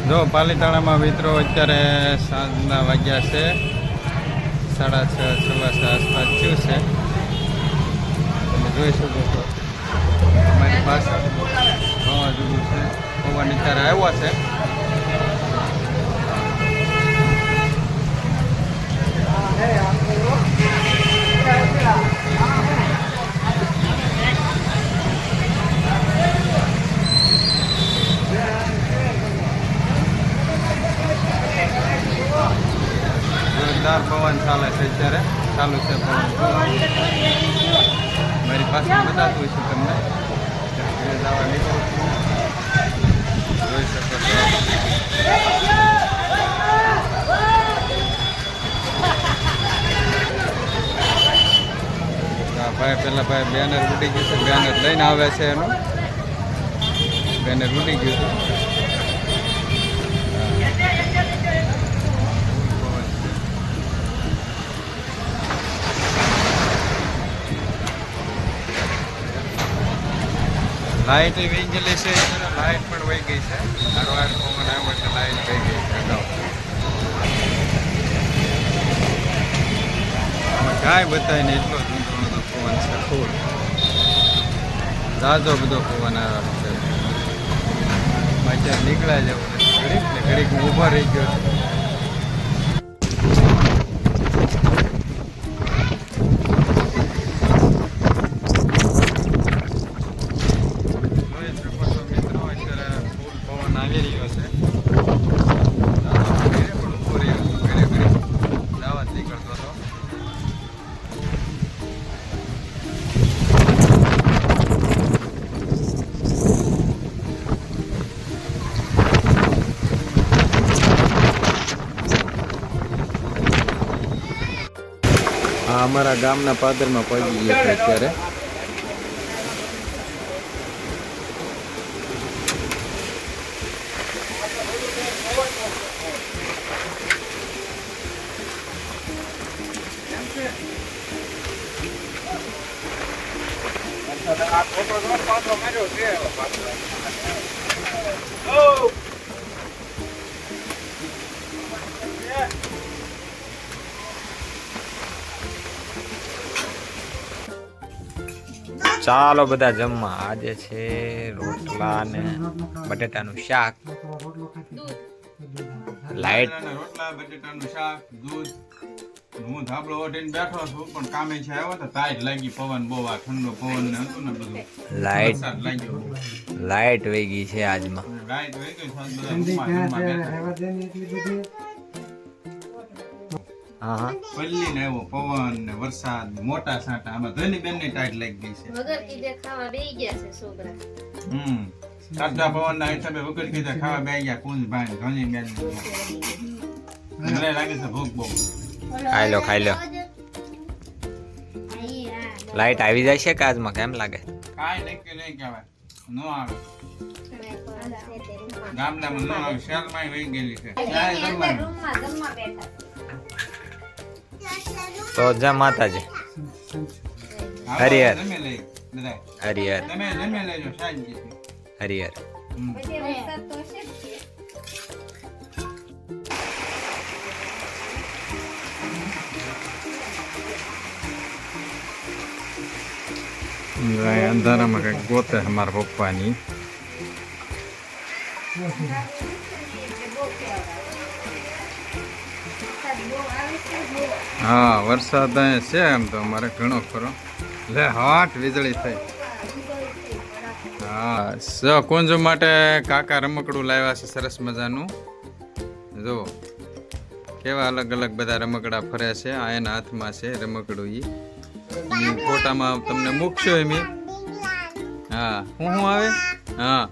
જો પાલીતાણામાં મિત્રો અત્યારે સાંજના વાગ્યા છે 6:30 સવા 6 આસપાસ થયું છે. તમે જોઈ શકો છો અમારી પાસે વાવાઝોડું છે, પવન અત્યારે આવ્યો છે. જોરદાર પવન ચાલે છે, અત્યારે ચાલુ છે પવન. મારી પાસે બતાવતું હોય છે તમને. જવા નીકળું છું, જોઈ શકો છો. ભાઈ પેલા બેનર ઉડી ગયું છે, બેનર લઈને આવે છે એનું. બેનર ઉડી ગયું છે. લાઇટ વહી ગયેલી છે, લાઇટ પણ વહી ગઈ છે. હારવાર પવન આવ્યો એટલે લાઇટ વહી ગઈ છે અગાઉ. કાંઈ બતાવીને એટલો જ ઊંધો પવન છે, ફૂલ ઝાઝો બધો પવન આવ્યો છે. અત્યારે નીકળ્યા જવું ઘડીક ને ઘડીક હું ઊભો રહી ગયો છું. અમારા ગામના પાદરમાં પહોંચી ગયા છે અત્યારે. ચાલો બધા જમવા. આજે છે રોટલા ને બટેટાનું શાક. લાઈટ રોટલા બટેટાનું શાક, દૂધ. હું ધાબળો ઓઢીને બેઠો છું, પણ કામે છે આવ્યો તો ટાઈટ લાગી. પવન બહુ આ ઠંડો પવન ને હતું ને બધું. લાઈટ વહી ગઈ છે આજમાં. લાઈટ વહી ગઈ હા પલ્લી ને એવો પવન ને વરસાદ મોટા સાટા. આમાં ધની બેન ની ટાઈટ લાગી ગઈ છે. વગર કીધે ખાવા બેહી ગયા છે છોકરા. સાટા પવન ના હિસાબે વગર કીધે ખાવા બેહી ગયા. કુંજ ભાઈ ધની બેન મને લાગે છે ભૂખ બહુ. ખાઈ લો. લાઈટ આવી જાય છે કે આજમાં કેમ લાગે? કાઈ નહીં કહેવાય, નો આવે. ગામડામાં નો આવે, શહેરમાં વહી ગયેલી છે. તો જય માતાજી. હરિહર હરિહર હરિહર. અંધારામાં કઈક ગોતે અમારા પપ્પાની. હા વરસાદ અહીંયા છે એમ તો અમારે ઘણો ખરો. લે હાટ વીજળી થઈ. હા કુંજ માટે કાકા રમકડું લાવ્યા છે સરસ મજાનું. જો કેવા અલગ અલગ બધા રમકડા ફર્યા છે. આ એના હાથમાં છે રમકડું. ઈ ફોટામાં તમને મૂકશો એમ. હા શું આવે? હા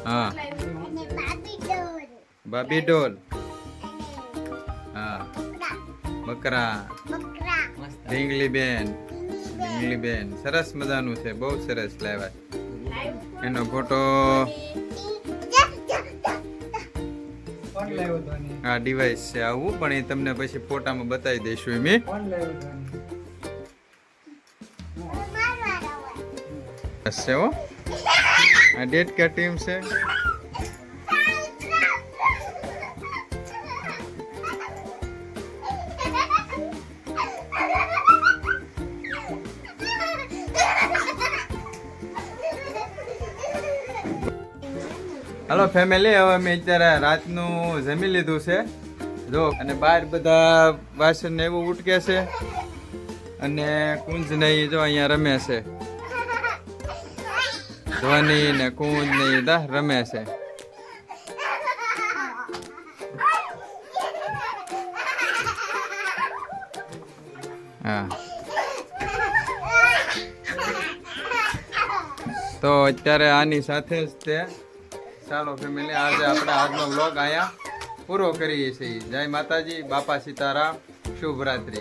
હા બાબી ડોલ. હા બકરા. ઢીંગલી બેન સરસ મજાનું છે, બહુ સરસ લાવ્યા. એનો ફોટો આ ડિવાઇસ છે આવું, પણ એ તમને પછી ફોટામાં બતાવી દઈશું. એમ છે હો. આ ડેટકા ટીમ છે. હાલો ફેમિલી, હવે અમે અત્યારે રાતનું જમી લીધું છે જો, અને બહાર બધા વાસણ ને એવું ઉટકે છે, અને કુંજ ને ઈ જો અહીંયા રમે છે, ધ્વની ને કુંજ ને ઈ બધા રમે છે. હા, તો અત્યારે આની સાથે જ તે ચાલો ફેમિલી, આજે આપણે આજનો વ્લોગ અહીંયા પૂરો કરીએ છીએ. જય માતાજી, બાપા સીતારામ, શુભ રાત્રિ.